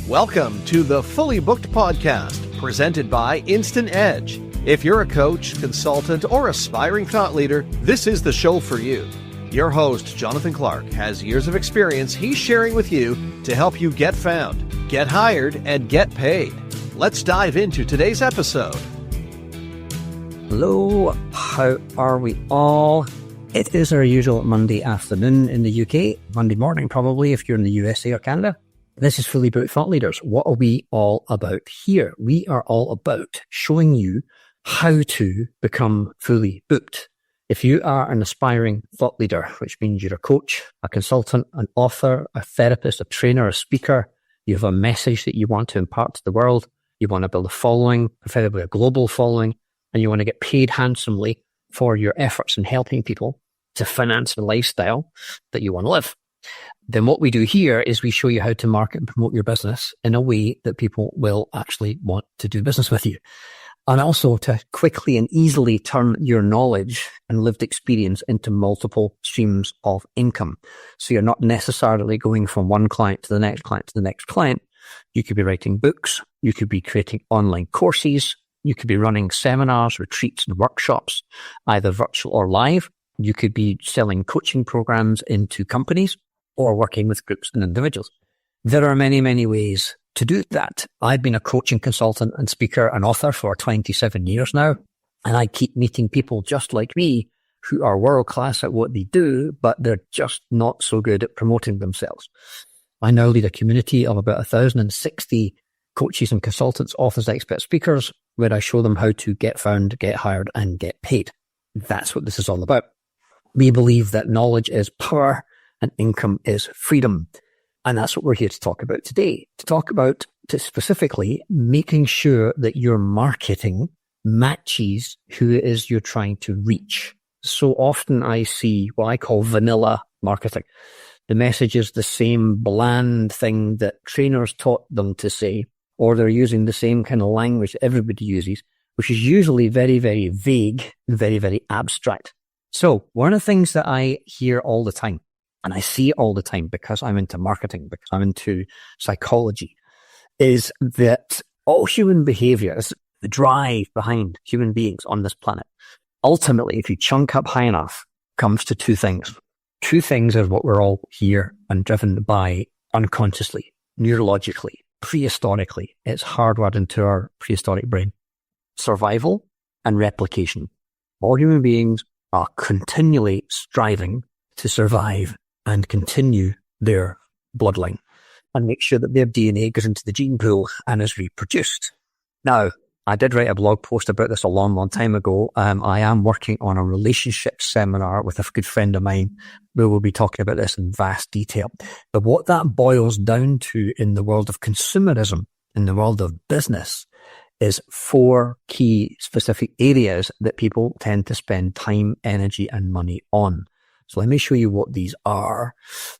Welcome to the Fully Booked Podcast, presented by Instant Edge. If you're a coach, consultant, or aspiring thought leader, this is the show for you. Your host, Jonathan Clark, has years of experience he's sharing with you to help you get found, get hired, and get paid. Let's dive into today's episode. Hello, how are we all? It is our usual Monday afternoon in the UK, Monday morning probably if you're in the USA or Canada. This is Fully Booked Thought Leaders. What are we all about here? We are all about showing you how to become fully booked. If you are an aspiring thought leader, which means you're a coach, a consultant, an author, a therapist, a trainer, a speaker, you have a message that you want to impart to the world, you want to build a following, preferably a global following, and you want to get paid handsomely for your efforts in helping people to finance the lifestyle that you want to live, then what we do here is we show you how to market and promote your business in a way that people will actually want to do business with you. And also to quickly and easily turn your knowledge and lived experience into multiple streams of income. So you're not necessarily going from one client to the next client to the next client. You could be writing books. You could be creating online courses. You could be running seminars, retreats, and workshops, either virtual or live. You could be selling coaching programs into companies or working with groups and individuals. There are many, many ways to do that. I've been a coaching consultant and speaker and author for 27 years now, and I keep meeting people just like me who are world class at what they do, but they're just not so good at promoting themselves. I now lead a community of about 1,060 coaches and consultants, authors, expert speakers, where I show them how to get found, get hired, and get paid. That's what this is all about. We believe that knowledge is power and income is freedom. And that's what we're here to talk about today. To talk about specifically making sure that your marketing matches who it is you're trying to reach. So often I see what I call vanilla marketing. The message is the same bland thing that trainers taught them to say, or they're using the same kind of language that everybody uses, which is usually very, very vague and very, very abstract. So one of the things that I hear all the time, and I see it all the time because I'm into marketing, because I'm into psychology, is that all human behavior is the drive behind human beings on this planet. Ultimately, if you chunk up high enough, comes to two things. Two things are what we're all here and driven by unconsciously, neurologically, prehistorically. It's hardwired into our prehistoric brain. Survival and replication. All human beings are continually striving to survive and continue their bloodline and make sure that their DNA goes into the gene pool and is reproduced. Now, I did write a blog post about this a long, long time ago. I am working on a relationship seminar with a good friend of mine where we'll be talking about this in vast detail. But what that boils down to in the world of consumerism, in the world of business, is four key specific areas that people tend to spend time, energy, and money on. So let me show you what these are.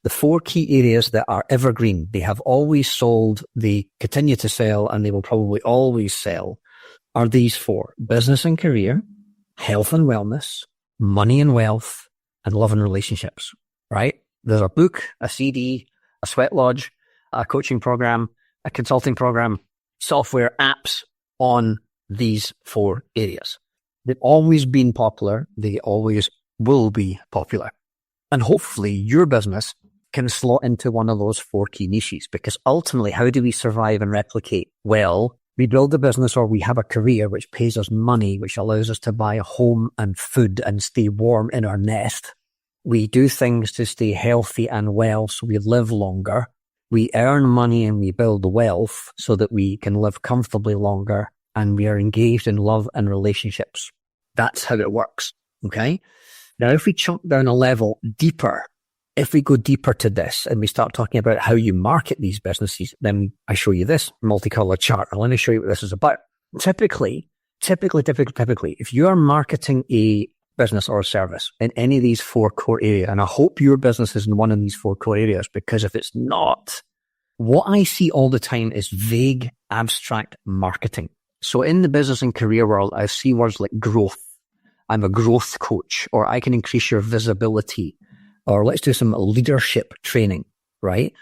The four key areas that are evergreen. They have always sold, they continue to sell, and they will probably always sell, are these four: business and career, health and wellness, money and wealth, and love and relationships, right? There's a book, a CD, a sweat lodge, a coaching program, a consulting program, software, apps on these four areas. They've always been popular. They always will be popular. And hopefully your business can slot into one of those four key niches, because ultimately, how do we survive and replicate? Well, we build a business or we have a career which pays us money, which allows us to buy a home and food and stay warm in our nest. We do things to stay healthy and well so we live longer. We earn money and we build wealth so that we can live comfortably longer, and we are engaged in love and relationships. That's how it works, okay? Now, if we chunk down a level deeper, if we go deeper to this and we start talking about how you market these businesses, then I show you this multicolored chart. And let me show you what this is about. Typically, if you are marketing a business or a service in any of these four core areas, and I hope your business is in one of these four core areas, because if it's not, what I see all the time is vague, abstract marketing. So in the business and career world, I see words like growth. I'm a growth coach, or I can increase your visibility, or let's do some leadership training, right?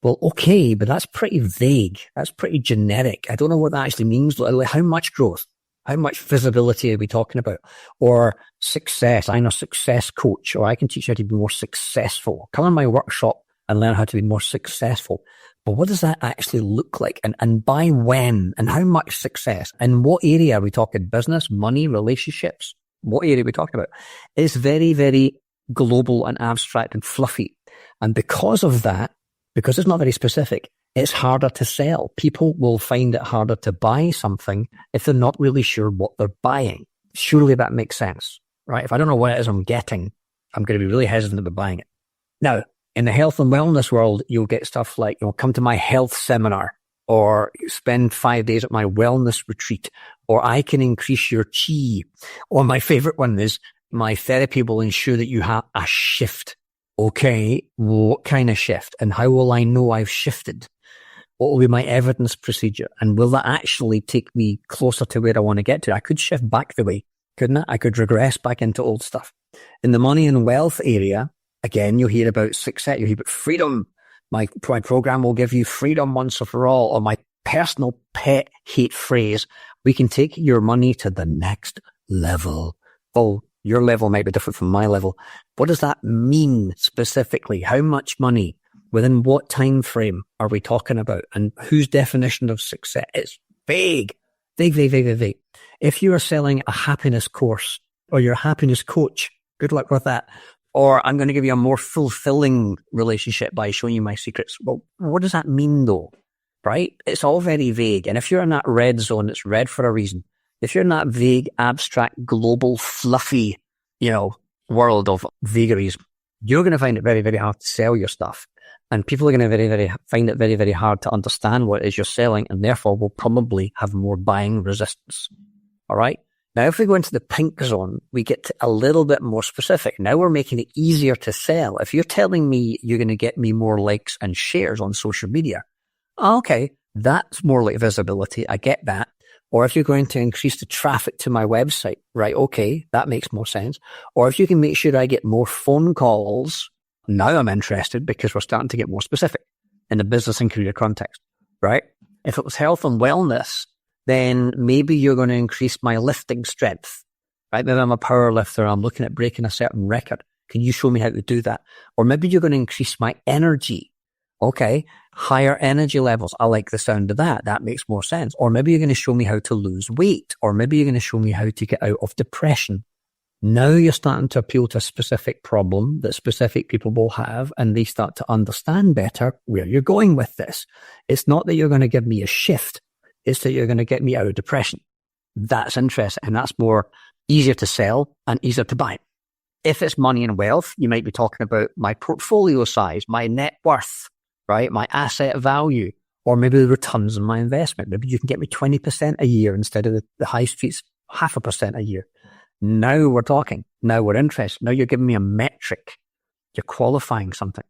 Well, okay, but that's pretty vague. That's pretty generic. I don't know what that actually means. Like, how much growth? How much visibility are we talking about? Or success. I'm a success coach, or I can teach you how to be more successful. Come on my workshop and learn how to be more successful. But what does that actually look like? And by when? And how much success? And what area are we talking? Business, money, relationships? What area are we talking about? It's very, very global and abstract and fluffy. And because of that, because it's not very specific, it's harder to sell. People will find it harder to buy something if they're not really sure what they're buying. Surely that makes sense, right? If I don't know what it is I'm getting, I'm going to be really hesitant about buying it. Now, in the health and wellness world, you'll get stuff like, come to my health seminar, or spend 5 days at my wellness retreat, or I can increase your chi. Or my favorite one is, my therapy will ensure that you have a shift. Okay, what kind of shift? And how will I know I've shifted? What will be my evidence procedure? And will that actually take me closer to where I want to get to? I could shift back the way, couldn't I? I could regress back into old stuff. In the money and wealth area, again, you'll hear about success. You'll hear about freedom. My program will give you freedom once and for all. Or my personal pet hate phrase, we can take your money to the next level. Oh, your level might be different from my level. What does that mean specifically? How much money? Within what time frame are we talking about? And whose definition of success is vague? Vague. If you are selling a happiness course, or you're a happiness coach, good luck with that. Or I'm going to give you a more fulfilling relationship by showing you my secrets. Well, what does that mean though? Right? It's all very vague. And if you're in that red zone, it's red for a reason. If you're in that vague, abstract, global, fluffy, world of vagaries, you're going to find it very, very hard to sell your stuff. And people are going to find it very, very hard to understand what it is you're selling, and therefore will probably have more buying resistance. All right. Now, if we go into the pink zone, we get to a little bit more specific. Now we're making it easier to sell. If you're telling me you're going to get me more likes and shares on social media, okay, that's more like visibility. I get that. Or if you're going to increase the traffic to my website, right? Okay, that makes more sense. Or if you can make sure I get more phone calls, now I'm interested, because we're starting to get more specific in the business and career context, right? If it was health and wellness, then maybe you're going to increase my lifting strength, right? Maybe I'm a power lifter. I'm looking at breaking a certain record. Can you show me how to do that? Or maybe you're going to increase my energy. Okay, higher energy levels. I like the sound of that. That makes more sense. Or maybe you're going to show me how to lose weight. Or maybe you're going to show me how to get out of depression. Now you're starting to appeal to a specific problem that specific people will have, and they start to understand better where you're going with this. It's not that you're going to give me a shift. It's that you're going to get me out of depression. That's interesting, and that's more easier to sell and easier to buy. If it's money and wealth, you might be talking about my portfolio size, my net worth, right? My asset value, or maybe the returns on my investment. Maybe you can get me 20% a year instead of the high streets 0.5% a year. Now we're talking. Now we're interested. Now you're giving me a metric. You're qualifying something.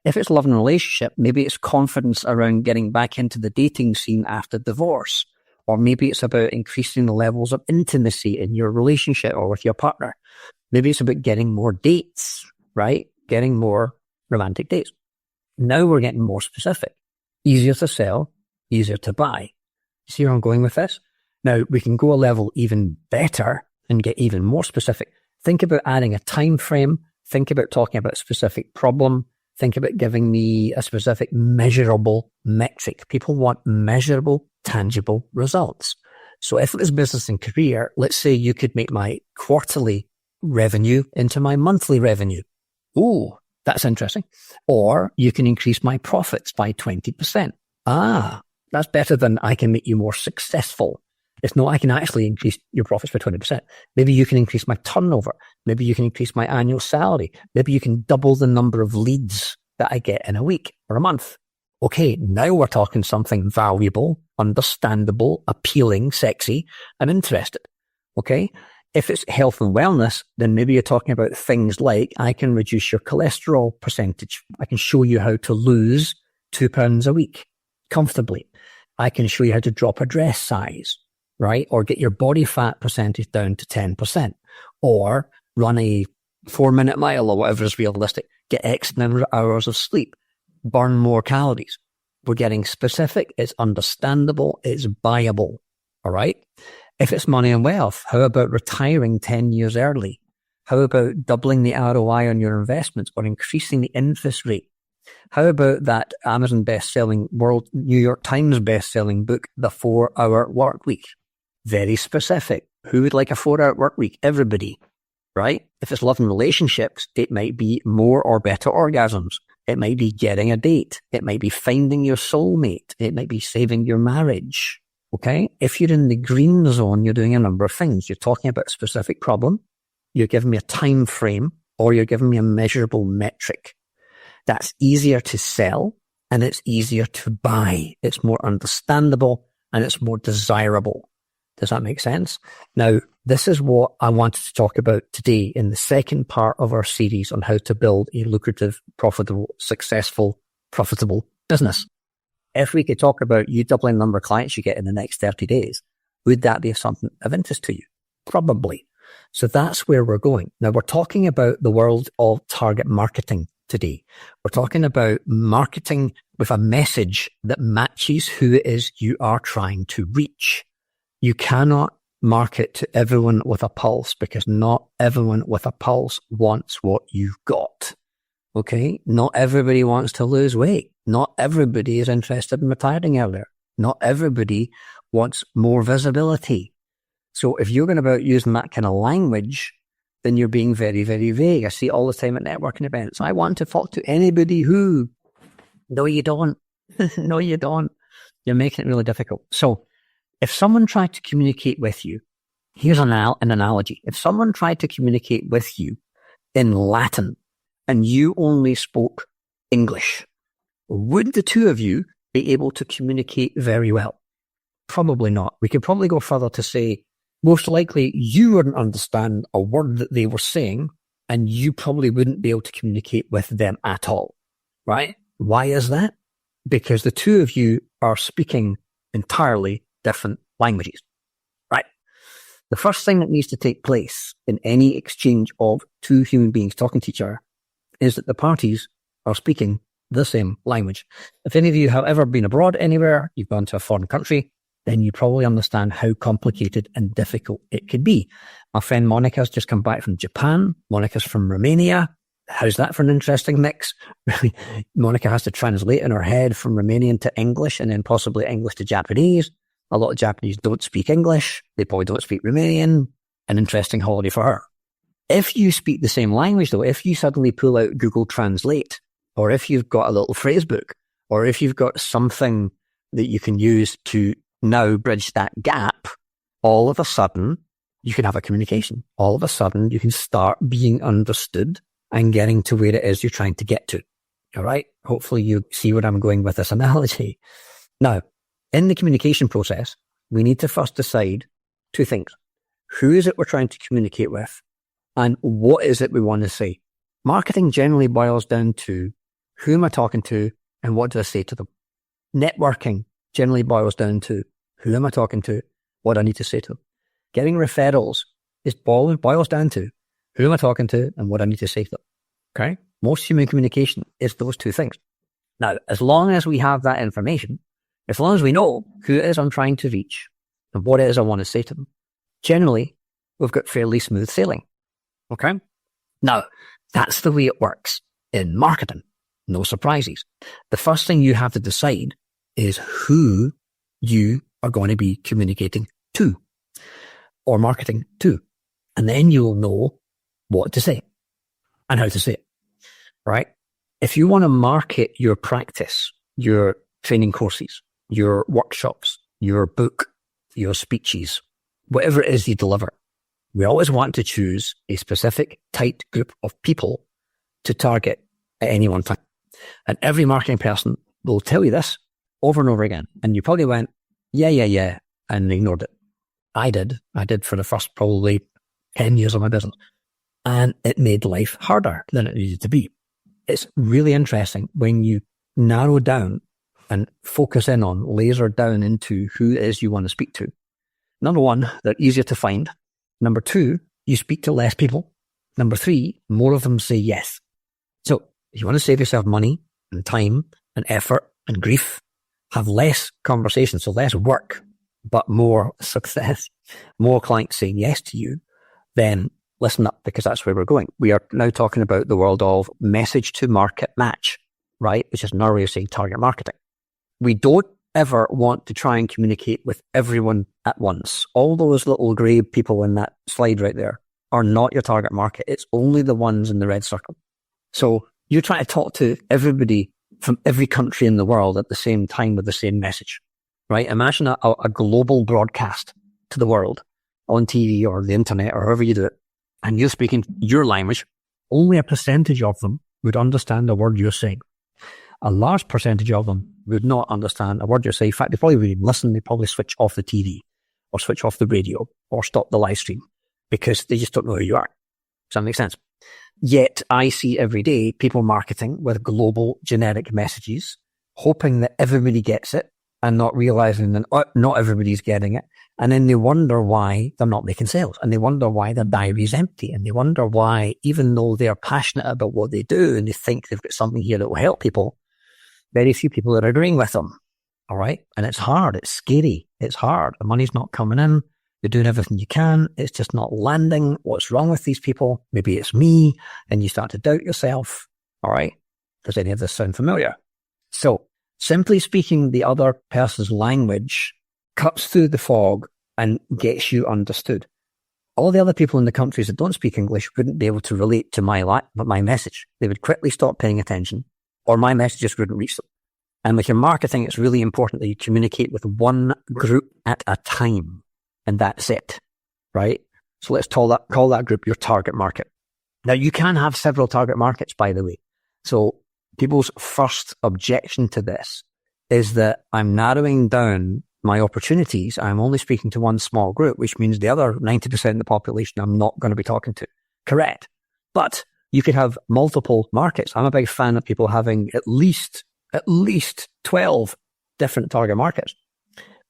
If it's love and relationship, maybe it's confidence around getting back into the dating scene after divorce. Or maybe it's about increasing the levels of intimacy in your relationship or with your partner. Maybe it's about getting more dates, right? Getting more romantic dates. Now we're getting more specific. Easier to sell, easier to buy. See where I'm going with this? Now we can go a level even better and get even more specific. Think about adding a time frame. Think about talking about a specific problem. Think about giving me a specific measurable metric. People want measurable, tangible results. So if it was business and career, let's say you could make my quarterly revenue into my monthly revenue. Ooh, that's interesting. Or you can increase my profits by 20%. That's better than I can make you more successful. It's not, I can actually increase your profits by 20%. Maybe you can increase my turnover. Maybe you can increase my annual salary. Maybe you can double the number of leads that I get in a week or a month. Okay, now we're talking something valuable, understandable, appealing, sexy, and interested. Okay? If it's health and wellness, then maybe you're talking about things like, I can reduce your cholesterol percentage. I can show you how to lose 2 pounds a week comfortably. I can show you how to drop a dress size, right? Or get your body fat percentage down to 10%, or run a 4-minute mile or whatever is realistic, get X number of hours of sleep, burn more calories. We're getting specific. It's understandable. It's buyable. All right. If it's money and wealth, how about retiring 10 years early? How about doubling the ROI on your investments or increasing the interest rate? How about that Amazon best-selling New York Times best-selling book, The 4-Hour Work Week? Very specific. Who would like a 4-hour work week? Everybody, right? If it's love and relationships, it might be more or better orgasms. It might be getting a date. It might be finding your soulmate. It might be saving your marriage. Okay? If you're in the green zone, you're doing a number of things. You're talking about a specific problem. You're giving me a time frame, or you're giving me a measurable metric. That's easier to sell and it's easier to buy. It's more understandable and it's more desirable. Does that make sense? Now, this is what I wanted to talk about today in the second part of our series on how to build a lucrative, profitable, successful, profitable business. If we could talk about you doubling the number of clients you get in the next 30 days, would that be something of interest to you? Probably. So that's where we're going. Now, we're talking about the world of target marketing today. We're talking about marketing with a message that matches who it is you are trying to reach. You cannot market to everyone with a pulse because not everyone with a pulse wants what you've got. Okay? Not everybody wants to lose weight. Not everybody is interested in retiring earlier. Not everybody wants more visibility. So if you're going about using that kind of language, then you're being very, very vague. I see all the time at networking events. I want to talk to anybody who. No, you don't. No, you don't. You're making it really difficult. So if someone tried to communicate with you, here's an analogy. If someone tried to communicate with you in Latin and you only spoke English, would the two of you be able to communicate very well? Probably not. We could probably go further to say, most likely you wouldn't understand a word that they were saying and you probably wouldn't be able to communicate with them at all, right? Why is that? Because the two of you are speaking entirely different languages, right? The first thing that needs to take place in any exchange of two human beings talking to each other is that the parties are speaking the same language. If any of you have ever been abroad anywhere, you've gone to a foreign country, then you probably understand how complicated and difficult it could be. My friend Monica's just come back from Japan. Monica's from Romania. How's that for an interesting mix? Monica has to translate in her head from Romanian to English and then possibly English to Japanese. A lot of Japanese don't speak English. They probably don't speak Romanian. An interesting holiday for her. If you speak the same language though, if you suddenly pull out Google Translate, or if you've got a little phrase book, or if you've got something that you can use to now bridge that gap, all of a sudden you can have a communication. All of a sudden you can start being understood and getting to where it is you're trying to get to. All right. Hopefully you see where I'm going with this analogy. Now, in the communication process, we need to first decide two things. Who is it we're trying to communicate with? And what is it we want to say? Marketing generally boils down to who am I talking to and what do I say to them? Networking generally boils down to who am I talking to, what do I need to say to them? Getting referrals boils down to who am I talking to and what I need to say to them. Okay? Most human communication is those two things. Now, as long as we have that information, as long as we know who it is I'm trying to reach and what it is I want to say to them, generally, we've got fairly smooth sailing. Okay? Now, that's the way it works in marketing. No surprises. The first thing you have to decide is who you are going to be communicating to or marketing to. And then you'll know what to say and how to say it, right? If you want to market your practice, your training courses, your workshops, your book, your speeches, whatever it is you deliver, we always want to choose a specific tight group of people to target at any one time. And every marketing person will tell you this over and over again. And you probably went, yeah, and ignored it. I did for the first probably 10 years of my business. And it made life harder than it needed to be. It's really interesting when you narrow down and focus in on, laser down into who it is you want to speak to. Number one, they're easier to find. Number two, you speak to less people. Number three, more of them say yes. So if you want to save yourself money and time and effort and grief have less conversation, so less work, but more success, more clients saying yes to you, then listen up, because that's where we're going. We are now talking about the world of message to market match, right? Which is another way of saying target marketing. We don't ever want to try and communicate with everyone at once. All those little grey people in that slide right there are not your target market. It's only the ones in the red circle. So you're trying to talk to everybody from every country in the world at the same time with the same message, right? Imagine a global broadcast to the world on TV or the internet or however you do it, and you're speaking your language. Only a percentage of them would understand the word you're saying. A large percentage of them would not understand a word you're saying. In fact, they probably wouldn't even listen. They'd probably switch off the TV or switch off the radio or stop the live stream because they just don't know who you are. Does that make sense? Yet I see every day people marketing with global generic messages, hoping that everybody gets it and not realizing that not everybody's getting it. And then they wonder why they're not making sales, and they wonder why their diary's empty, and they wonder why, even though they're passionate about what they do and they think they've got something here that will help people, very few people are agreeing with them. All right. And it's hard. It's scary. It's hard. The money's not coming in. You're doing everything you can. It's just not landing. What's wrong with these people? Maybe it's me. And you start to doubt yourself. All right. Does any of this sound familiar? So simply speaking the other person's language cuts through the fog and gets you understood. All the other people in the countries that don't speak English wouldn't be able to relate to my message. They would quickly stop paying attention, or my messages wouldn't reach them. And with your marketing, it's really important that you communicate with one group at a time. And that's it, right? So let's call that group your target market. Now, you can have several target markets, by the way. So people's first objection to this is that I'm narrowing down my opportunities. I'm only speaking to one small group, which means the other 90% of the population I'm not going to be talking to. Correct. But you could have multiple markets. I'm a big fan of people having at least 12 different target markets.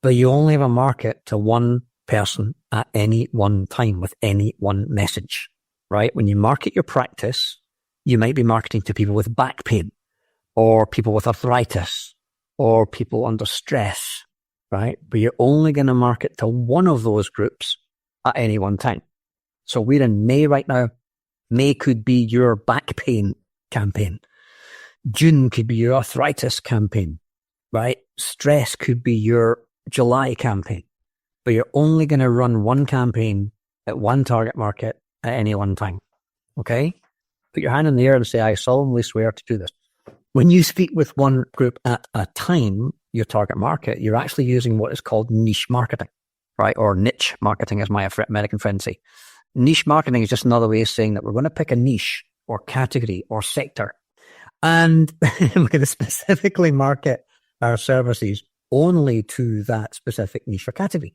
But you only have a market to one person at any one time with any one message, right? When you market your practice, you might be marketing to people with back pain or people with arthritis or people under stress, right? But you're only going to market to one of those groups at any one time. So we're in May right now. May could be your back pain campaign. June could be your arthritis campaign, right? Stress could be your July campaign. But you're only going to run one campaign at one target market at any one time. Okay? Put your hand in the air and say, I solemnly swear to do this. When you speak with one group at a time, your target market, you're actually using what is called niche marketing, right? Or niche marketing, as my American friends say. Niche marketing is just another way of saying that we're going to pick a niche or category or sector, and we're going to specifically market our services only to that specific niche or category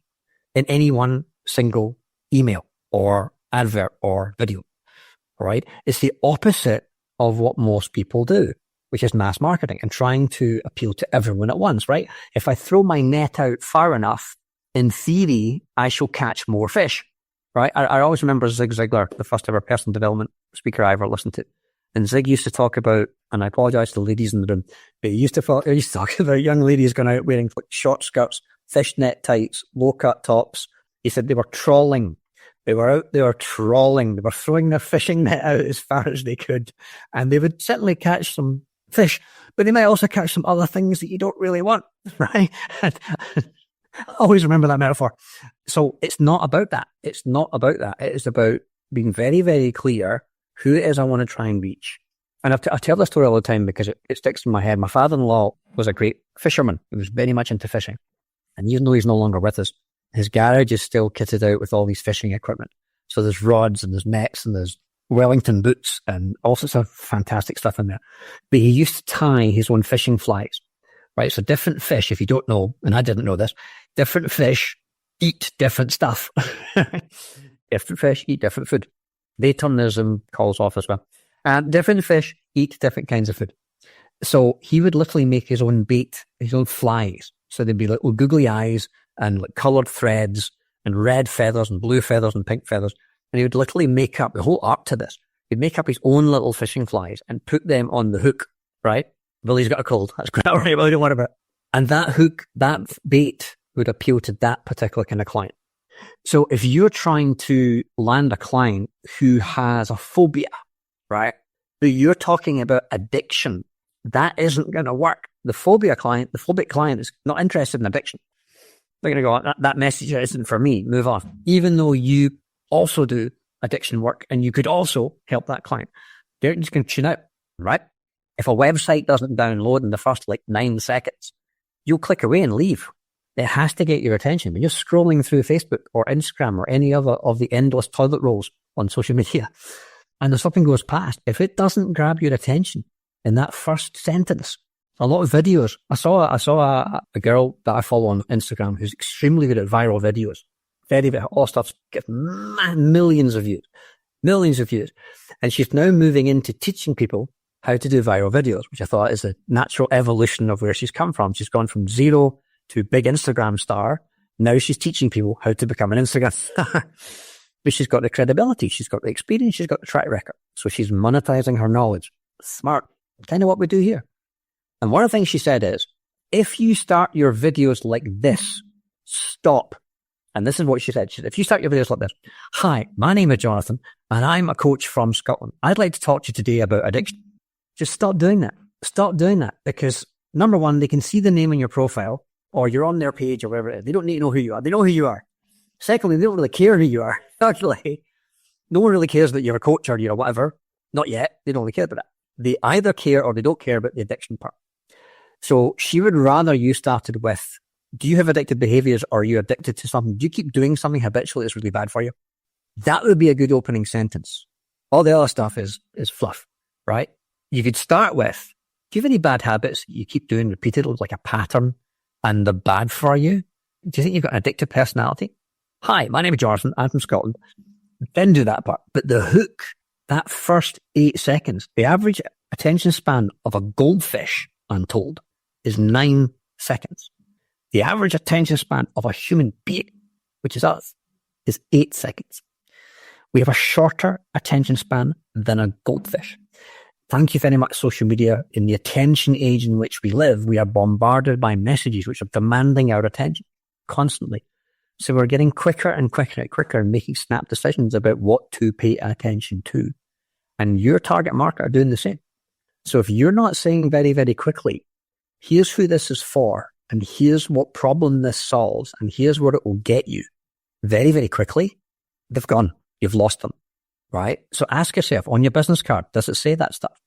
in any one single email or advert or video, right? It's the opposite of what most people do, which is mass marketing and trying to appeal to everyone at once, right? If I throw my net out far enough, in theory, I shall catch more fish, right? I always remember Zig Ziglar, the first ever personal development speaker I ever listened to. And Zig used to talk about, and I apologize to the ladies in the room, but he used to talk about young ladies going out wearing short skirts, fishnet tights, low-cut tops. He said they were trawling. They were out there trawling. They were throwing their fishing net out as far as they could. And they would certainly catch some fish, but they might also catch some other things that you don't really want, right? I always remember that metaphor. So it's not about that. It's not about that. It is about being very, very clear who it is I want to try and reach. And I tell this story all the time because it sticks in my head. My father-in-law was a great fisherman. He was very much into fishing. And even though he's no longer with us, his garage is still kitted out with all these fishing equipment. So there's rods and there's nets and there's Wellington boots and all sorts of fantastic stuff in there. But he used to tie his own fishing flies, right? So different fish, if you don't know, and I didn't know this, different fish eat different stuff. Different fish eat different food. They turn their Zoom calls off as well. And different fish eat different kinds of food. So he would literally make his own bait, his own flies. So they'd be little googly eyes and like coloured threads and red feathers and blue feathers and pink feathers. And he would literally make up the whole art to this. He'd make up his own little fishing flies and put them on the hook, right? Billy's got a cold. That's great. All right, well, don't worry about it. And that hook, that bait would appeal to that particular kind of client. So if you're trying to land a client who has a phobia, right? But you're talking about addiction, that isn't going to work. The phobic client is not interested in addiction. They're going to go, that message isn't for me, move on. Even though you also do addiction work and you could also help that client. They're just going to tune out, right? If a website doesn't download in the first 9 seconds, you'll click away and leave. It has to get your attention. When you're scrolling through Facebook or Instagram or any other of the endless toilet rolls on social media, and if something goes past, if it doesn't grab your attention in that first sentence, a lot of videos. I saw a girl that I follow on Instagram who's extremely good at viral videos. All stuff's getting millions of views. And she's now moving into teaching people how to do viral videos, which I thought is a natural evolution of where she's come from. She's gone from zero to big Instagram star. Now she's teaching people how to become an Instagram star. But she's got the credibility, she's got the experience, she's got the track record. So she's monetizing her knowledge. Smart. Kind of what we do here. And one of the things she said is, if you start your videos like this, stop. And this is what she said. She said, if you start your videos like this, hi, my name is Jonathan, and I'm a coach from Scotland. I'd like to talk to you today about addiction. Just stop doing that. Stop doing that. Because number one, they can see the name in your profile, or you're on their page or whatever it is. They don't need to know who you are. They know who you are. Secondly, they don't really care who you are. Actually, no one really cares that you're a coach or you're whatever. Not yet. They don't really care about that. They either care or they don't care about the addiction part. So she would rather you started with, do you have addictive behaviors or are you addicted to something? Do you keep doing something habitually that's really bad for you? That would be a good opening sentence. All the other stuff is fluff, right? You could start with, do you have any bad habits you keep doing repeatedly, like a pattern, and they're bad for you? Do you think you've got an addictive personality? Hi, my name is Jonathan. I'm from Scotland. Then do that part. But the hook, that first 8 seconds, the average attention span of a goldfish, I'm told, is 9 seconds. The average attention span of a human being, which is us, is 8 seconds. We have a shorter attention span than a goldfish. Thank you very much, social media. In the attention age in which we live, we are bombarded by messages which are demanding our attention constantly. So we're getting quicker and quicker and making snap decisions about what to pay attention to. And your target market are doing the same. So if you're not saying very, very quickly, here's who this is for, and here's what problem this solves, and here's where it will get you, very, very quickly, they've gone. You've lost them, right? So ask yourself, on your business card, does it say that stuff?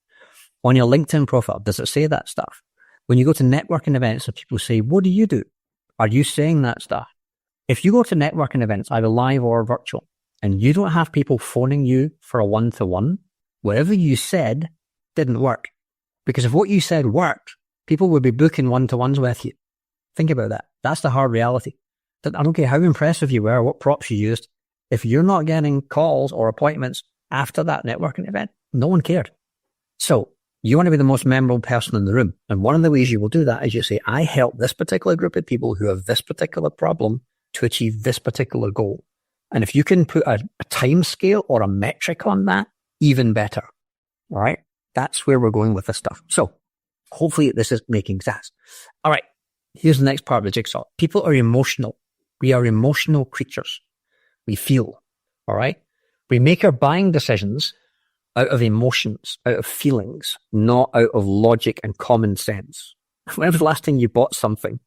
On your LinkedIn profile, does it say that stuff? When you go to networking events and people say, what do you do? Are you saying that stuff? If you go to networking events, either live or virtual, and you don't have people phoning you for a one-to-one, whatever you said didn't work. Because if what you said worked, people would be booking one-to-ones with you. Think about that. That's the hard reality. I don't care how impressive you were, what props you used. If you're not getting calls or appointments after that networking event, no one cared. So you want to be the most memorable person in the room. And one of the ways you will do that is you say, I help this particular group of people who have this particular problem to achieve this particular goal. And if you can put a time scale or a metric on that, even better. All right. That's where we're going with this stuff. So hopefully this is making sense. All right. Here's the next part of the jigsaw. People are emotional. We are emotional creatures. We feel. All right. We make our buying decisions out of emotions, out of feelings, not out of logic and common sense. When was the last time you bought something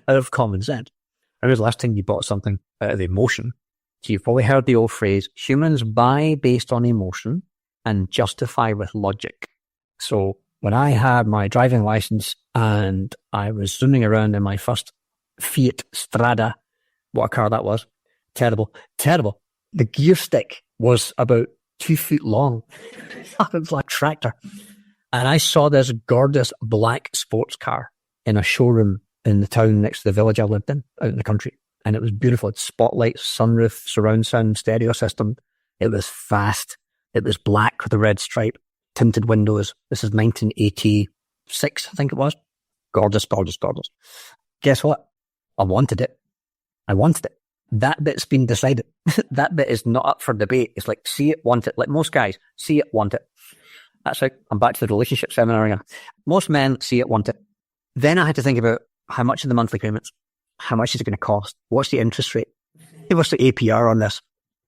out of common sense? When was the last time you bought something out of emotion? So you've probably heard the old phrase, humans buy based on emotion and justify with logic. So when I had my driving license and I was zooming around in my first Fiat Strada, what a car that was. Terrible. The gear stick was about 2 feet long. It was like a tractor. And I saw this gorgeous black sports car in a showroom in the town next to the village I lived in, out in the country. And it was beautiful. It had spotlights, sunroof, surround sound, stereo system. It was fast. It was black with a red stripe, tinted windows. This is 1986, I think it was. Gorgeous. Guess what? I wanted it. That bit's been decided. That bit is not up for debate. It's like, see it, want it. Like most guys, see it, want it. That's like, I'm back to the relationship seminar again. Most men see it, want it. Then I had to think about how much are the monthly payments? How much is it going to cost? What's the interest rate? What's the APR on this?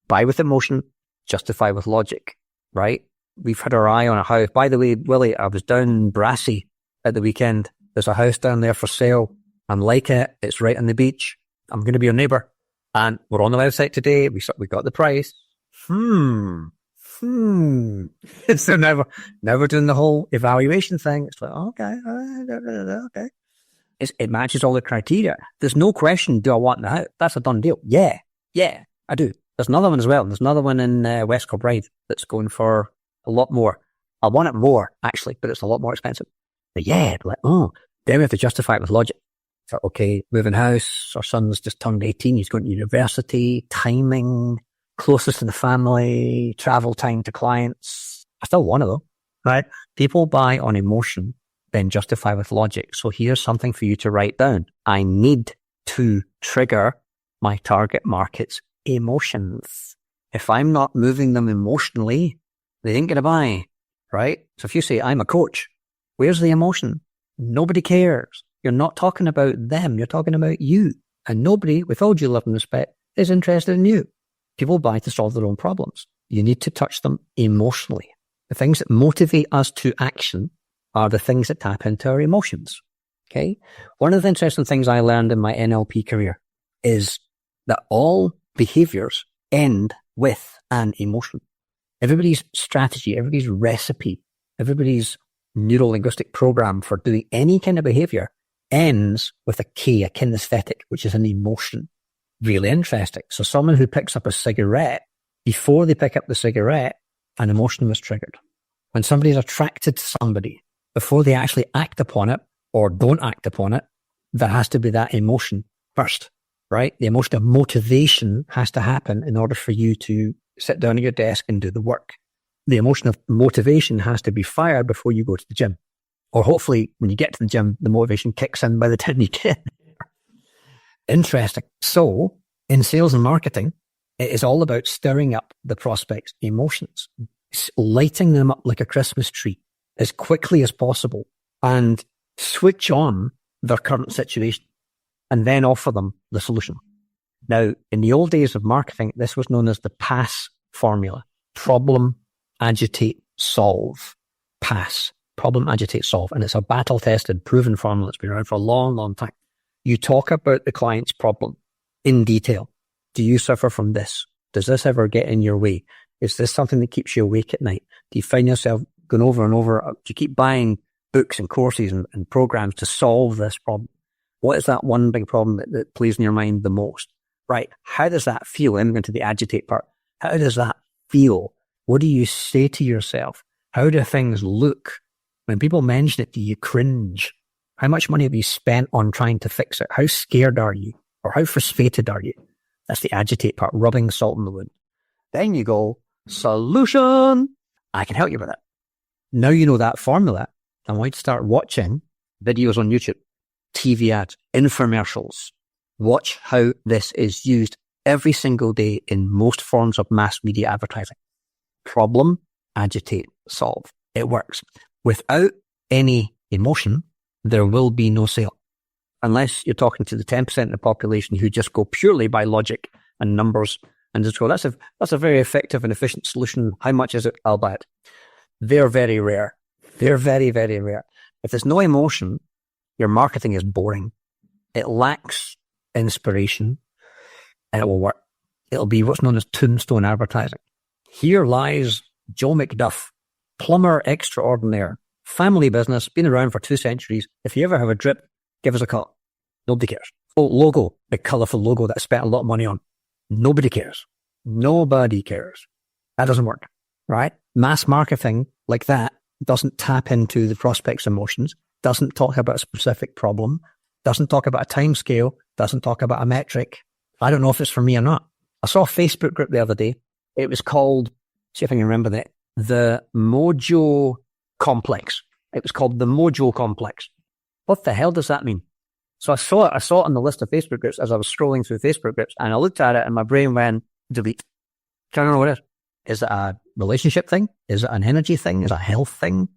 Buy with emotion, justify with logic, right? We've had our eye on a house. By the way, Willie, I was down in Brassy at the weekend. There's a house down there for sale. I'm like it. It's right on the beach. I'm going to be your neighbour. And we're on the website today. We got the price. So now we're doing the whole evaluation thing. It's like, okay. It matches all the criteria. There's no question, do I want the house? That's a done deal. Yeah, I do. There's another one as well. There's another one in West Kilbride that's going for a lot more. I want it more, actually, but it's a lot more expensive. But yeah, then we have to justify it with logic. So, okay, moving house, our son's just turned 18, he's going to university, timing, closest to the family, travel time to clients. I still want it though, right? People buy on emotion, then justify with logic. So here's something for you to write down. I need to trigger my target market's emotions. If I'm not moving them emotionally, they ain't going to buy, right? So if you say, I'm a coach, where's the emotion? Nobody cares. You're not talking about them. You're talking about you. And nobody, with all due love and respect, is interested in you. People buy to solve their own problems. You need to touch them emotionally. The things that motivate us to action are the things that tap into our emotions. Okay? One of the interesting things I learned in my NLP career is that all behaviors end with an emotion. Everybody's strategy, everybody's recipe, everybody's neuro-linguistic program for doing any kind of behavior ends with a K, a kinesthetic, which is an emotion. Really interesting. So someone who picks up a cigarette, before they pick up the cigarette, an emotion was triggered. When somebody's attracted to somebody, before they actually act upon it or don't act upon it, there has to be that emotion first, right? The emotion of motivation has to happen in order for you to sit down at your desk and do the work. The emotion of motivation has to be fired before you go to the gym. Or hopefully when you get to the gym, the motivation kicks in by the time you get there. Interesting. So in sales and marketing, it is all about stirring up the prospect's emotions, lighting them up like a Christmas tree as quickly as possible and switch on their current situation and then offer them the solution. Now, in the old days of marketing, this was known as the PASS formula. Problem, agitate, solve. PASS. Problem, agitate, solve. And it's a battle-tested, proven formula that's been around for a long, long time. You talk about the client's problem in detail. Do you suffer from this? Does this ever get in your way? Is this something that keeps you awake at night? Do you find yourself going over and over? Do you keep buying books and courses and programs to solve this problem? What is that one big problem that plays in your mind the most? Right. How does that feel? I'm going to the agitate part. How does that feel? What do you say to yourself? How do things look? When people mention it, do you cringe? How much money have you spent on trying to fix it? How scared are you? Or how frustrated are you? That's the agitate part, rubbing salt in the wound. Then you go, solution. I can help you with it. Now you know that formula. I want you to start watching videos on YouTube, TV ads, infomercials. Watch how this is used every single day in most forms of mass media advertising. Problem, agitate, solve. It works. Without any emotion, there will be no sale. Unless you're talking to the 10% of the population who just go purely by logic and numbers and just go, that's a very effective and efficient solution. How much is it? I'll buy it. They're very rare. They're very, very rare. If there's no emotion, your marketing is boring. It lacks inspiration and it will work. It'll be what's known as tombstone advertising. Here lies Joe McDuff, plumber extraordinaire, family business, been around for 2 centuries. If you ever have a drip, give us a call. Nobody cares. Oh, logo, big colourful logo that I spent a lot of money on. Nobody cares. Nobody cares. That doesn't work, right? Mass marketing like that doesn't tap into the prospect's emotions, doesn't talk about a specific problem, doesn't talk about a time scale, doesn't talk about a metric. I don't know if it's for me or not. I saw a Facebook group the other day. It was called, see if I can remember that, the Mojo Complex. It was called the Mojo Complex. What the hell does that mean? So I saw it on the list of Facebook groups as I was scrolling through Facebook groups, and I looked at it and my brain went, delete. I don't know what it is. Is it a relationship thing? Is it an energy thing? Is it a health thing?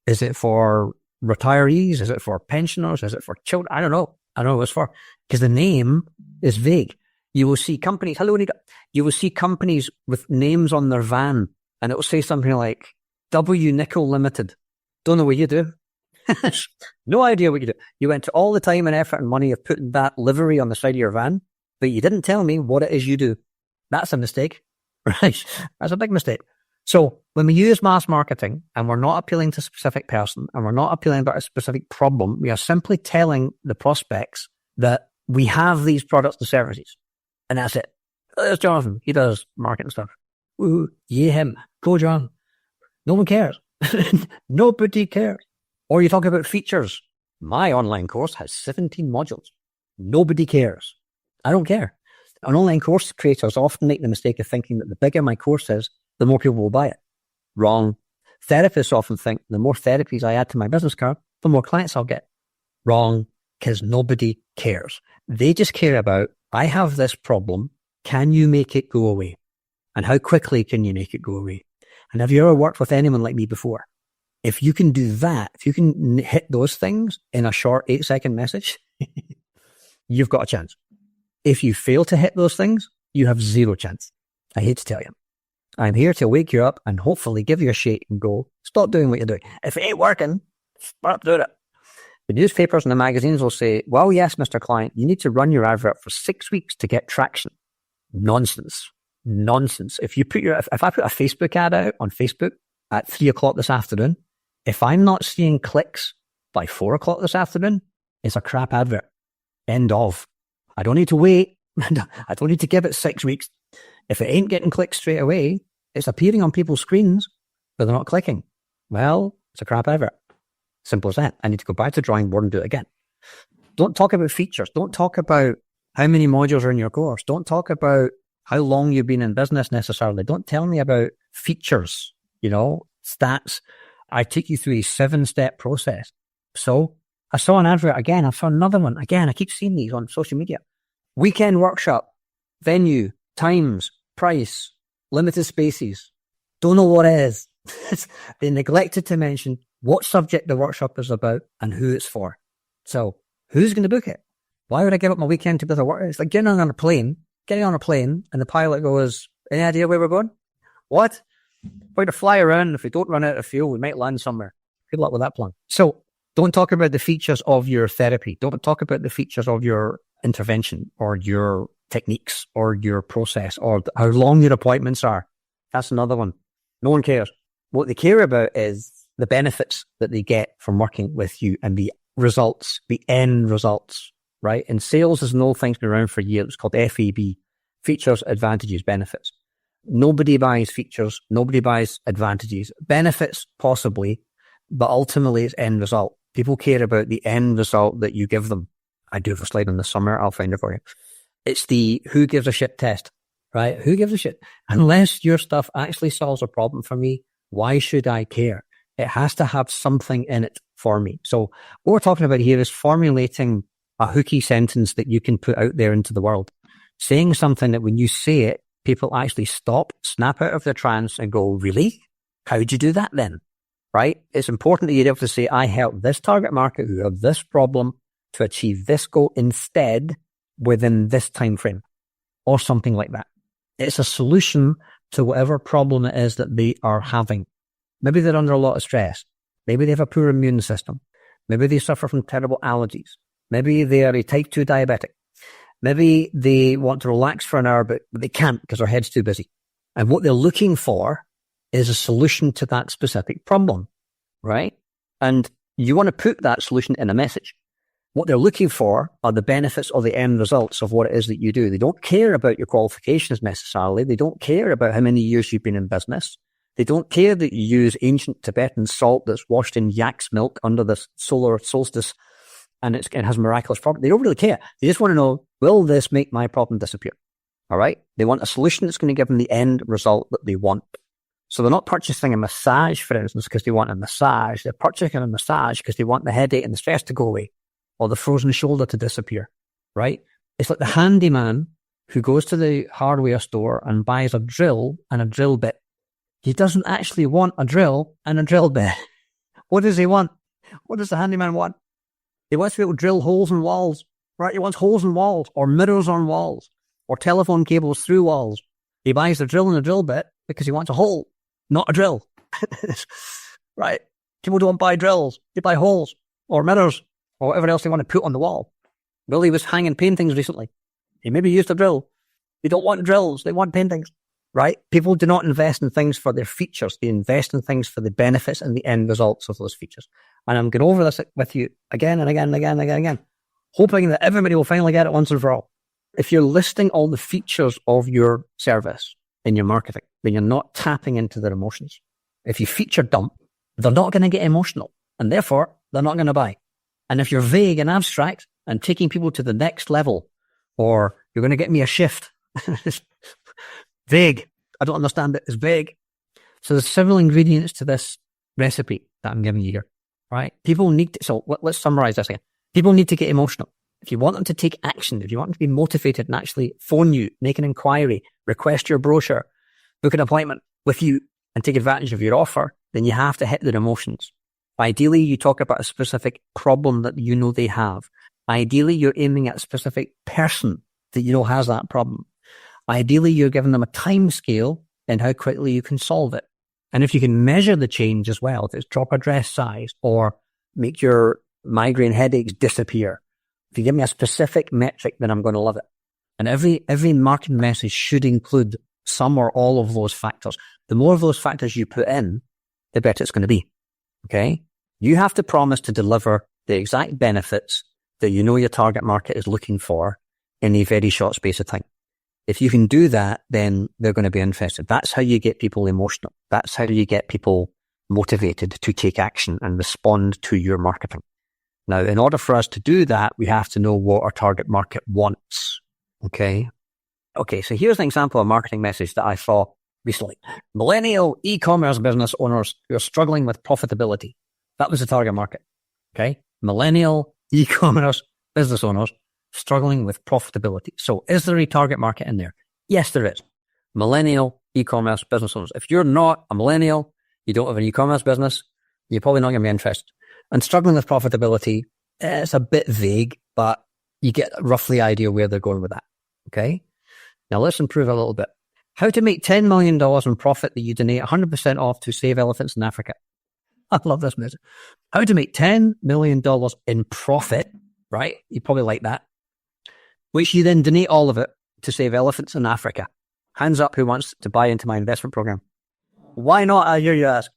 Is it for retirees? Is it for pensioners? Is it for children? I don't know. I don't know what it's for, because the name is vague. You will see companies, hello, Anita. You will see companies with names on their van, and it will say something like W Nickel Limited. Don't know what you do. No idea what you do. You went to all the time and effort and money of putting that livery on the side of your van, but you didn't tell me what it is you do. That's a mistake, right? That's a big mistake. So when we use mass marketing and we're not appealing to a specific person and we're not appealing about a specific problem, we are simply telling the prospects that we have these products and services. And that's it. There's Jonathan. He does marketing stuff. Ooh, yeah, him. Go, John. No one cares. Nobody cares. Or you talk about features. My online course has 17 modules. Nobody cares. I don't care. An online course creators often make the mistake of thinking that the bigger my course is, the more people will buy it. Wrong. Therapists often think the more therapies I add to my business card, the more clients I'll get. Wrong, because nobody cares. They just care about, I have this problem. Can you make it go away? And how quickly can you make it go away? And have you ever worked with anyone like me before? If you can do that, if you can hit those things in a short 8-second message, you've got a chance. If you fail to hit those things, you have zero chance. I hate to tell you. I'm here to wake you up and hopefully give you a shake and go, stop doing what you're doing. If it ain't working, stop doing it. The newspapers and the magazines will say, well, yes, Mr. Client, you need to run your advert for 6 weeks to get traction. Nonsense. Nonsense. If I put a Facebook ad out on Facebook at 3:00 this afternoon, if I'm not seeing clicks by 4:00 this afternoon, it's a crap advert. End of. I don't need to wait. I don't need to give it 6 weeks. If it ain't getting clicks straight away, it's appearing on people's screens, but they're not clicking. Well, it's a crap advert. Simple as that. I need to go back to the drawing board and do it again. Don't talk about features. Don't talk about how many modules are in your course. Don't talk about how long you've been in business necessarily. Don't tell me about features, stats. I take you through a 7-step process. So I saw an advert again. I saw another one. Again, I keep seeing these on social media. Weekend workshop, venue, times, price, limited spaces. Don't know what it is. They neglected to mention what subject the workshop is about and who it's for. So who's going to book it? Why would I give up my weekend to do the work? It's like getting on a plane, and the pilot goes, any idea where we're going? What? We're going to fly around. If we don't run out of fuel, we might land somewhere. Good luck with that plan. So don't talk about the features of your therapy. Don't talk about the features of your intervention or your techniques or your process or how long your appointments are. That's another one. No one cares. What they care about is the benefits that they get from working with you and the results, the end results, right? In sales, there's an old thing's been around for years. It's called FAB, features, advantages, benefits. Nobody buys features. Nobody buys advantages. Benefits, possibly, but ultimately it's end result. People care about the end result that you give them. I do have a slide on this somewhere. I'll find it for you. It's the who gives a shit test, right? Who gives a shit? Unless your stuff actually solves a problem for me, why should I care? It has to have something in it for me. So what we're talking about here is formulating a hooky sentence that you can put out there into the world. Saying something that when you say it, people actually stop, snap out of their trance and go, really? How'd you do that then? Right? It's important that you're able to say, I help this target market who have this problem to achieve this goal instead within this time frame or something like that. It's a solution to whatever problem it is that they are having. Maybe they're under a lot of stress. Maybe they have a poor immune system. Maybe they suffer from terrible allergies. Maybe they are a type 2 diabetic. Maybe they want to relax for an hour, but they can't because their head's too busy. And what they're looking for is a solution to that specific problem, right? And you want to put that solution in a message. What they're looking for are the benefits or the end results of what it is that you do. They don't care about your qualifications necessarily. They don't care about how many years you've been in business. They don't care that you use ancient Tibetan salt that's washed in yak's milk under the solar solstice and it has miraculous properties. They don't really care. They just want to know, will this make my problem disappear? All right? They want a solution that's going to give them the end result that they want. So they're not purchasing a massage, for instance, because they want a massage. They're purchasing a massage because they want the headache and the stress to go away or the frozen shoulder to disappear, right? It's like the handyman who goes to the hardware store and buys a drill and a drill bit. He doesn't actually want a drill and a drill bit. What does he want? What does the handyman want? He wants to be able to drill holes in walls, right? He wants holes in walls or mirrors on walls or telephone cables through walls. He buys the drill and the drill bit because he wants a hole, not a drill. Right? People don't buy drills. They buy holes or mirrors or whatever else they want to put on the wall. Billy was hanging paintings recently. He maybe used a drill. They don't want drills. They want paintings, right? People do not invest in things for their features. They invest in things for the benefits and the end results of those features. And I'm going over this with you again and again and again and again and again, hoping that everybody will finally get it once and for all. If you're listing all the features of your service in your marketing, then you're not tapping into their emotions. If you feature dump, they're not going to get emotional, and therefore they're not going to buy. And if you're vague and abstract and taking people to the next level, or you're going to get me a shift, it's vague. I don't understand it. It's vague. So there's several ingredients to this recipe that I'm giving you here, right? People need to, so let's summarize this again. People need to get emotional. If you want them to take action, if you want them to be motivated and actually phone you, make an inquiry, request your brochure, book an appointment with you and take advantage of your offer, then you have to hit their emotions. Ideally, you talk about a specific problem that you know they have. Ideally, you're aiming at a specific person that you know has that problem. Ideally, you're giving them a time scale and how quickly you can solve it. And if you can measure the change as well, if it's drop a dress size or make your migraine headaches disappear, if you give me a specific metric, then I'm going to love it. And every marketing message should include some or all of those factors. The more of those factors you put in, the better it's going to be. Okay? You have to promise to deliver the exact benefits that you know your target market is looking for in a very short space of time. If you can do that, then they're going to be interested. That's how you get people emotional. That's how you get people motivated to take action and respond to your marketing. Now, in order for us to do that, we have to know what our target market wants. Okay, so here's an example of a marketing message that I saw recently. Millennial e-commerce business owners who are struggling with profitability. That was the target market. Okay, millennial e-commerce business owners struggling with profitability. So is there a target market in there? Yes, there is. Millennial e-commerce business owners. If you're not a millennial, you don't have an e-commerce business, you're probably not going to be interested. And struggling with profitability, it's a bit vague, but you get a roughly idea where they're going with that. Okay? Now let's improve a little bit. How to make $10 million in profit that you donate 100% off to save elephants in Africa. I love this message. How to make $10 million in profit, right? You probably like that. Which you then donate all of it to save elephants in Africa. Hands up who wants to buy into my investment program. Why not, I hear you ask?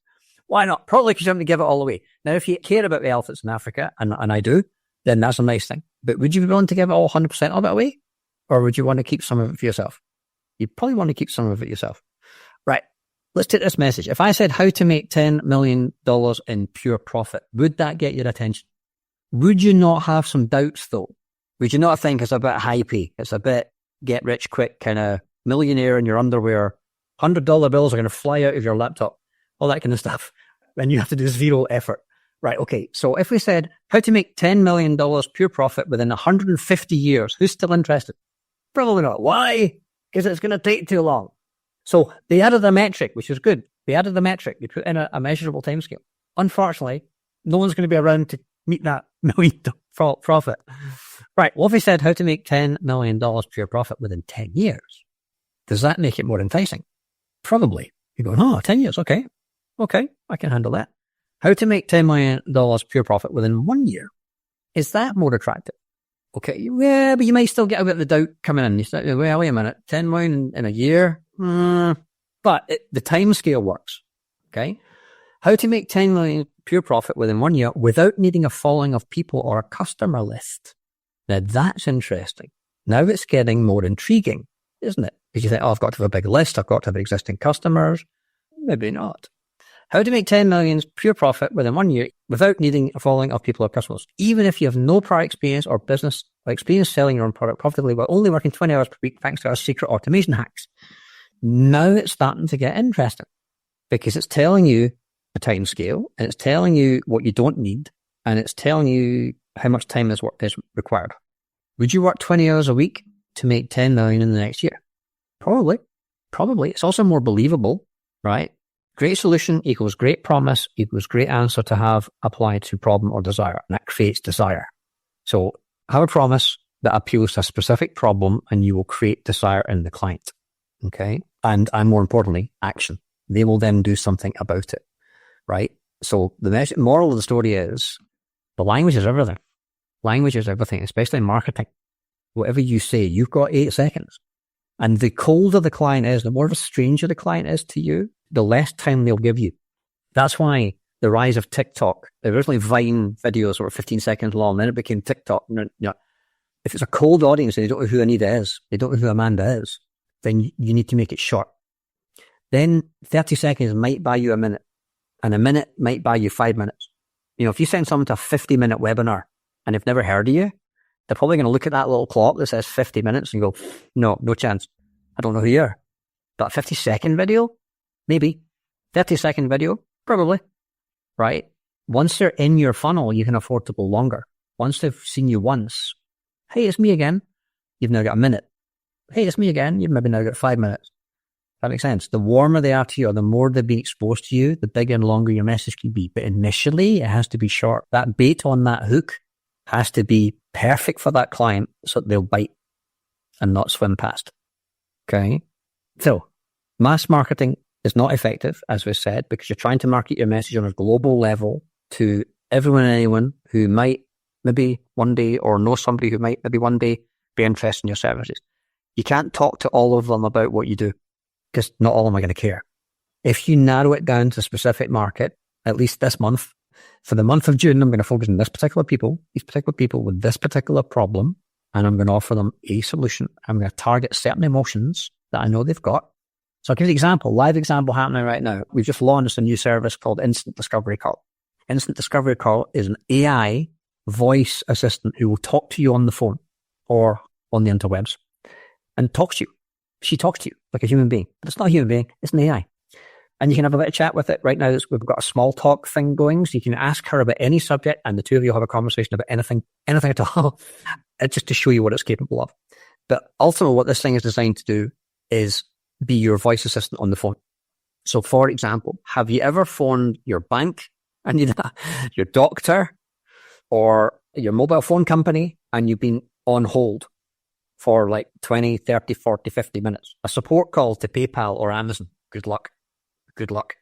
Why not? Probably because you have to give it all away. Now, if you care about the elephants in Africa, and I do, then that's a nice thing. But would you be willing to give it all 100% of it away? Or would you want to keep some of it for yourself? You probably want to keep some of it yourself. Right. Let's take this message. If I said how to make $10 million in pure profit, would that get your attention? Would you not have some doubts though? Would you not think it's a bit hypey? It's a bit get rich quick, kind of millionaire in your underwear. $100 bills are going to fly out of your laptop. All that kind of stuff. And you have to do zero effort. Right, okay. So if we said how to make $10 million pure profit within 150 years, who's still interested? Probably not. Why? Because it's going to take too long. So they added a metric, which is good. They added the metric. They put in a measurable timescale. Unfortunately, no one's going to be around to meet that $1 million profit. Right, well, if we said how to make $10 million pure profit within 10 years, does that make it more enticing? Probably. You're going, 10 years, okay. Okay, I can handle that. How to make $10 million pure profit within 1 year. Is that more attractive? Okay, yeah, but you might still get a bit of the doubt coming in. You say, well, wait a minute, 10 million in a year? But the time scale works, okay? How to make 10 million pure profit within 1 year without needing a following of people or a customer list. Now that's interesting. Now it's getting more intriguing, isn't it? Because you think, I've got to have a big list, I've got to have existing customers. Maybe not. How to make 10 million pure profit within 1 year without needing a following of people or customers. Even if you have no prior experience or business or experience selling your own product profitably while only working 20 hours per week thanks to our secret automation hacks. Now it's starting to get interesting because it's telling you a time scale and it's telling you what you don't need and it's telling you how much time this work is required. Would you work 20 hours a week to make 10 million in the next year? Probably. It's also more believable, right? Great solution equals great promise equals great answer to have applied to problem or desire. And that creates desire. So have a promise that appeals to a specific problem and you will create desire in the client. Okay. And more importantly, action. They will then do something about it. Right. So the moral of the story is the language is everything. Language is everything, especially in marketing. Whatever you say, you've got 8 seconds. And the colder the client is, the more of a stranger the client is to you, the less time they'll give you. That's why the rise of TikTok, originally Vine videos were 15 seconds long, then it became TikTok. If it's a cold audience and they don't know who Anita is, they don't know who Amanda is, then you need to make it short. Then 30 seconds might buy you a minute, and a minute might buy you 5 minutes. If you send someone to a 50-minute webinar and they've never heard of you, they're probably going to look at that little clock that says 50 minutes and go, no chance. I don't know who you are. But a 50-second video? Maybe. 30-second video? Probably. Right? Once they're in your funnel, you can afford to go longer. Once they've seen you once, hey, it's me again, you've now got a minute. Hey, it's me again, you've maybe now got 5 minutes. That makes sense. The warmer they are to you, or the more they've been exposed to you, the bigger and longer your message can be. But initially, it has to be short. That bait on that hook has to be perfect for that client so that they'll bite and not swim past. Okay? So, mass marketing is not effective, as we said, because you're trying to market your message on a global level to everyone and anyone who might maybe one day, or know somebody who might maybe one day be interested in your services. You can't talk to all of them about what you do, because not all of them are going to care. If you narrow it down to a specific market, at least this month, for the month of June, I'm going to focus on these particular people with this particular problem, and I'm going to offer them a solution. I'm going to target certain emotions that I know they've got. So I'll give you an example, live example happening right now. We've just launched a new service called Instant Discovery Call. Instant Discovery Call is an AI voice assistant who will talk to you on the phone or on the interwebs and talks to you. She talks to you like a human being, but it's not a human being, it's an AI. And you can have a bit of chat with it. Right now, we've got a small talk thing going, so you can ask her about any subject and the two of you have a conversation about anything at all, just to show you what it's capable of. But ultimately, what this thing is designed to do is be your voice assistant on the phone. So for example, have you ever phoned your bank and your doctor or your mobile phone company and you've been on hold for like 20, 30, 40, 50 minutes? A support call to PayPal or Amazon. Good luck. Good luck.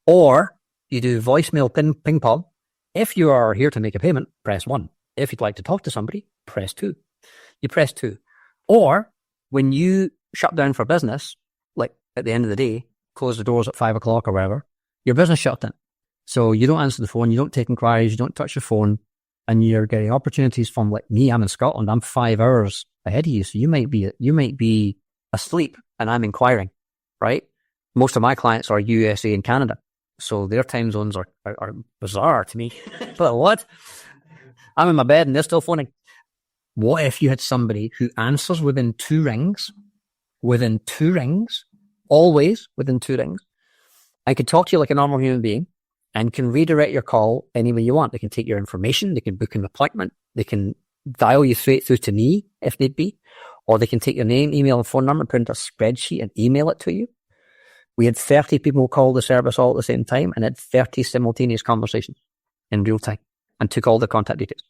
Or you do voicemail ping pong. If you are here to make a payment, press 1. If you'd like to talk to somebody, press 2. You press 2. Or when you shut down for business, like at the end of the day, close the doors at 5 o'clock or whatever, your business shut down. So you don't answer the phone, you don't take inquiries, you don't touch your phone, and you're getting opportunities from like me. I'm in Scotland. I'm 5 hours ahead of you. So you might be asleep and I'm inquiring, right? Most of my clients are USA and Canada. So their time zones are bizarre to me. But what? I'm in my bed and they're still phoning. What if you had somebody who answers within 2 rings, always within 2 rings, and can talk to you like a normal human being and can redirect your call any way you want? They can take your information, they can book an appointment, they can dial you straight through to me if need be, or they can take your name, email, and phone number and put it into a spreadsheet and email it to you. We had 30 people call the service all at the same time and had 30 simultaneous conversations in real time and took all the contact details.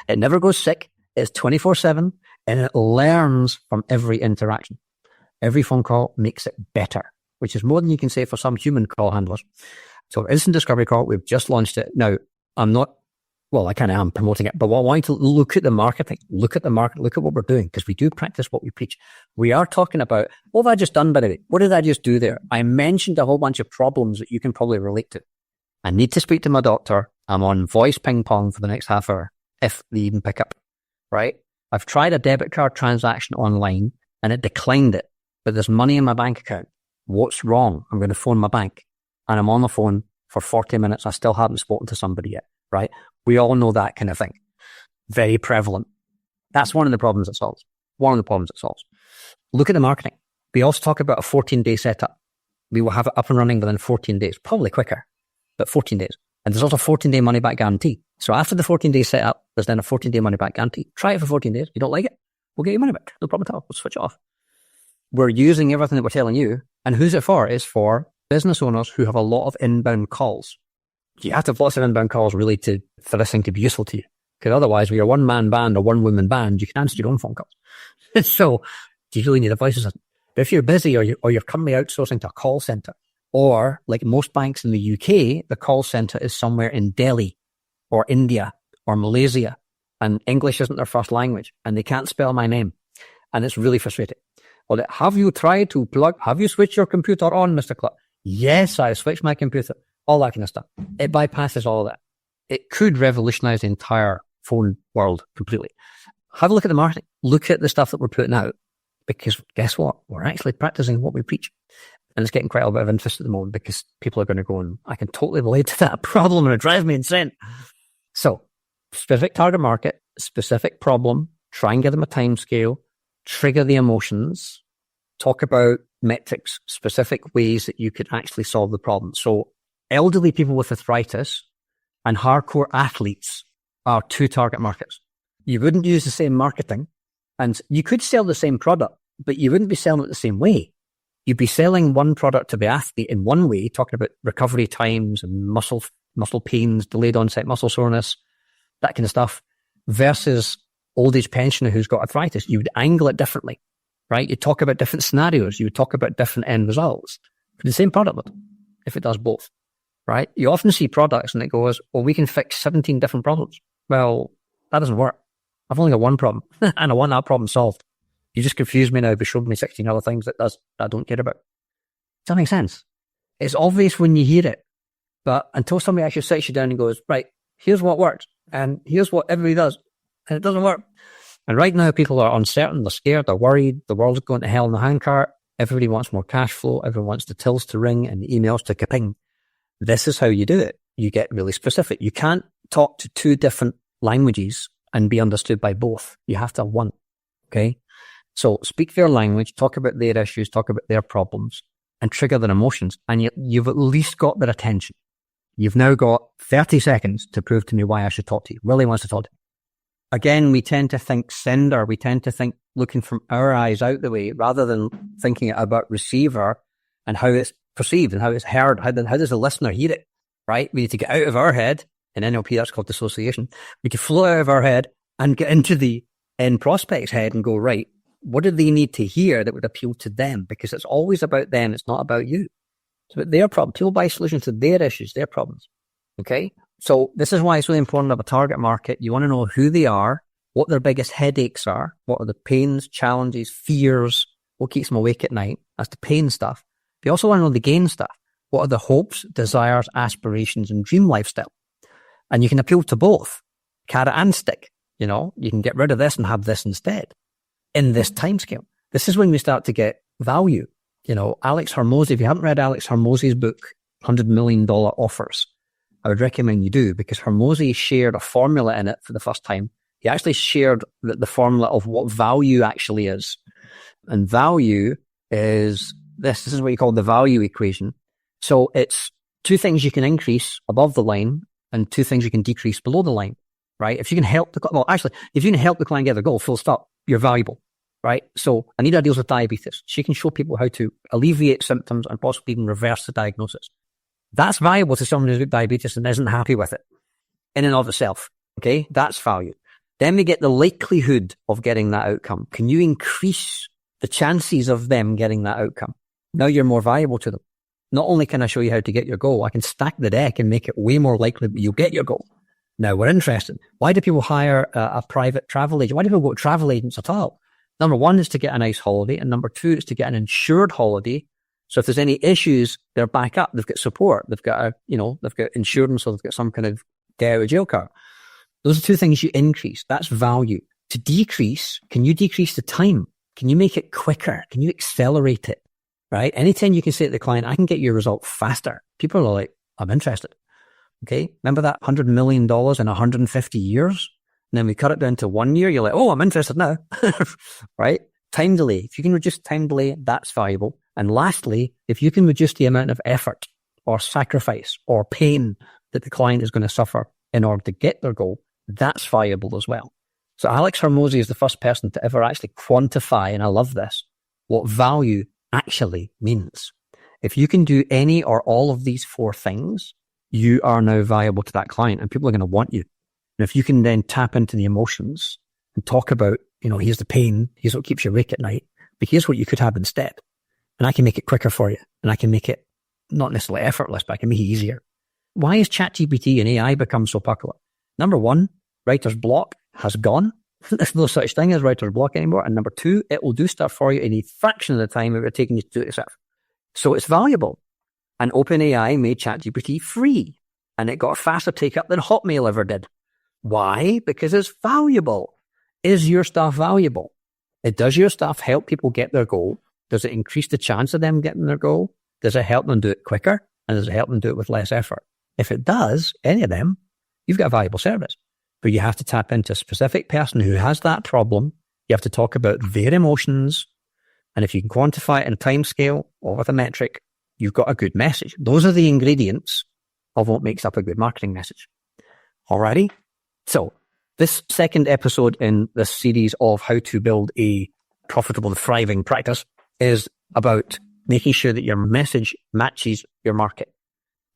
It never goes sick. It's 24/7 and it learns from every interaction. Every phone call makes it better, which is more than you can say for some human call handlers. So Instant Discovery Call, we've just launched it. Now, I kind of am promoting it, but I want you to look at the marketing, look at what we're doing, because we do practice what we preach. We are talking about, what have I just done, by the way? What did I just do there? I mentioned a whole bunch of problems that you can probably relate to. I need to speak to my doctor. I'm on voice ping pong for the next half hour, if they even pick up, right? I've tried a debit card transaction online and it declined it, but there's money in my bank account. What's wrong? I'm going to phone my bank and I'm on the phone for 40 minutes. I still haven't spoken to somebody yet, right? We all know that kind of thing. Very prevalent. That's one of the problems it solves. Look at the marketing. We also talk about a 14-day setup. We will have it up and running within 14 days, probably quicker, but 14 days. And there's also a 14-day money-back guarantee. So after the 14-day setup, there's then a 14-day money-back guarantee. Try it for 14 days. If you don't like it, we'll get your money back. No problem at all. We'll switch it off. We're using everything that we're telling you. And who's it for? It's for business owners who have a lot of inbound calls. You have to have lots of inbound calls really for this thing to be useful to you. Because otherwise, when you're a one-man band or one-woman band, you can answer your own phone calls. So, do you really need a voice assistant? But if you're busy or you're currently outsourcing to a call center, or like most banks in the UK, the call center is somewhere in Delhi or India or Malaysia, and English isn't their first language, and they can't spell my name. And it's really frustrating. Well, have you switched your computer on, Mr. Clark? Yes, I switched my computer. All that kind of stuff. It bypasses all of that. It could revolutionize the entire phone world completely. Have a look at the marketing. Look at the stuff that we're putting out, because guess what? We're actually practicing what we preach. And it's getting quite a bit of interest at the moment because people are going to go, and I can totally relate to that problem and it drives me insane. So, specific target market, specific problem, try and give them a time scale, trigger the emotions, talk about metrics, specific ways that you could actually solve the problem. So, elderly people with arthritis and hardcore athletes are two target markets. You wouldn't use the same marketing, and you could sell the same product, but you wouldn't be selling it the same way. You'd be selling one product to the athlete in one way, talking about recovery times and muscle pains, delayed onset muscle soreness, that kind of stuff, versus old age pensioner who's got arthritis. You would angle it differently, right? You'd talk about different scenarios. You would talk about different end results for the same product, if it does both, right? You often see products and it goes, well, we can fix 17 different problems. Well, that doesn't work. I've only got one problem and I want that problem solved. You just confuse me now by showing me 16 other things that I don't care about. Does that make sense? It's obvious when you hear it, but until somebody actually sits you down and goes, right, here's what works and here's what everybody does, and it doesn't work. And right now people are uncertain, they're scared, they're worried, the world's going to hell in the handcart. Everybody wants more cash flow. Everyone wants the tills to ring and the emails to kaping. This is how you do it. You get really specific. You can't talk to two different languages and be understood by both. You have to have one. Okay. So speak their language, talk about their issues, talk about their problems, and trigger their emotions. And you've at least got their attention. You've now got 30 seconds to prove to me why I should talk to you. Willie wants to talk to me. Again, we tend to think sender. We tend to think looking from our eyes out the way rather than thinking about receiver and how it's perceived and how it's heard. How does the listener hear it, right? We need to get out of our head. In NLP, that's called dissociation. We can flow out of our head and get into the end prospect's head and go, right, what do they need to hear that would appeal to them? Because it's always about them. It's not about you. It's about their problem. People buy solutions to their issues, their problems. Okay. So this is why it's really important to have a target market. You want to know who they are, what their biggest headaches are, what are the pains, challenges, fears, what keeps them awake at night. That's the pain stuff. You also want to know the gain stuff. What are the hopes, desires, aspirations, and dream lifestyle? And you can appeal to both, carrot and stick. You know, you can get rid of this and have this instead in this time scale. This is when we start to get value. You know, Alex Hormozi, if you haven't read Alex Hormozi's book, $100 Million Offers, I would recommend you do, because Hormozi shared a formula in it for the first time. He actually shared the formula of what value actually is. And value is this is what you call the value equation. So it's two things you can increase above the line and two things you can decrease below the line, right? If you can help if you can help the client get their goal, full stop, you're valuable, right? So Anita deals with diabetes. She can show people how to alleviate symptoms and possibly even reverse the diagnosis. That's valuable to someone who's got diabetes and isn't happy with it in and of itself. Okay. That's value. Then we get the likelihood of getting that outcome. Can you increase the chances of them getting that outcome? Now you're more valuable to them. Not only can I show you how to get your goal, I can stack the deck and make it way more likely that you'll get your goal. Now we're interested. Why do people hire a private travel agent? Why do people go to travel agents at all? Number one is to get a nice holiday. And number two is to get an insured holiday. So if there's any issues, they're back up. They've got support. They've got they've got insurance, or they've got some kind of get out of jail card. Those are two things you increase. That's value. To decrease, can you decrease the time? Can you make it quicker? Can you accelerate it? Right? Anytime you can say to the client, I can get your result faster. People are like, I'm interested. Okay. Remember that $100 million in 150 years? And then we cut it down to 1 year. You're like, oh, I'm interested now. Right? Time delay. If you can reduce time delay, that's valuable. And lastly, if you can reduce the amount of effort or sacrifice or pain that the client is going to suffer in order to get their goal, that's valuable as well. So Alex Hormozi is the first person to ever actually quantify, and I love this, what value actually means. If you can do any or all of these 4 things, you are now valuable to that client and people are going to want you. And if you can then tap into the emotions and talk about, here's the pain, here's what keeps you awake at night, but here's what you could have instead. And I can make it quicker for you. And I can make it not necessarily effortless, but I can make it easier. Why has ChatGPT and AI become so popular? Number 1, writer's block has gone. There's no such thing as writer's block anymore. And number 2, it will do stuff for you in a fraction of the time it would have taken you to do it yourself. So it's valuable. And OpenAI made ChatGPT free. And it got a faster take-up than Hotmail ever did. Why? Because it's valuable. Is your stuff valuable? Does your stuff help people get their goal? Does it increase the chance of them getting their goal? Does it help them do it quicker? And does it help them do it with less effort? If it does, any of them, you've got a valuable service. But you have to tap into a specific person who has that problem. You have to talk about their emotions. And if you can quantify it in a time scale or with a metric, you've got a good message. Those are the ingredients of what makes up a good marketing message. Alrighty? So this second episode in this series of how to build a profitable and thriving practice is about making sure that your message matches your market.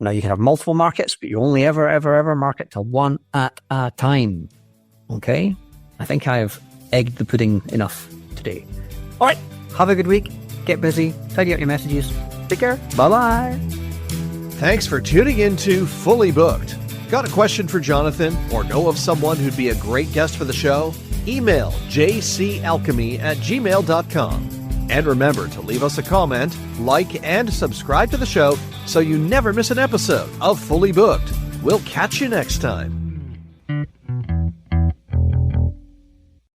Now, you can have multiple markets, but you only ever market to one at a time. Okay? I think I've egged the pudding enough today. All right. Have a good week. Get busy. Tidy up your messages. Take care. Bye-bye. Thanks for tuning in to Fully Booked. Got a question for Jonathan or know of someone who'd be a great guest for the show? Email jcalchemy@gmail.com. And remember to leave us a comment, like, and subscribe to the show so you never miss an episode of Fully Booked. We'll catch you next time.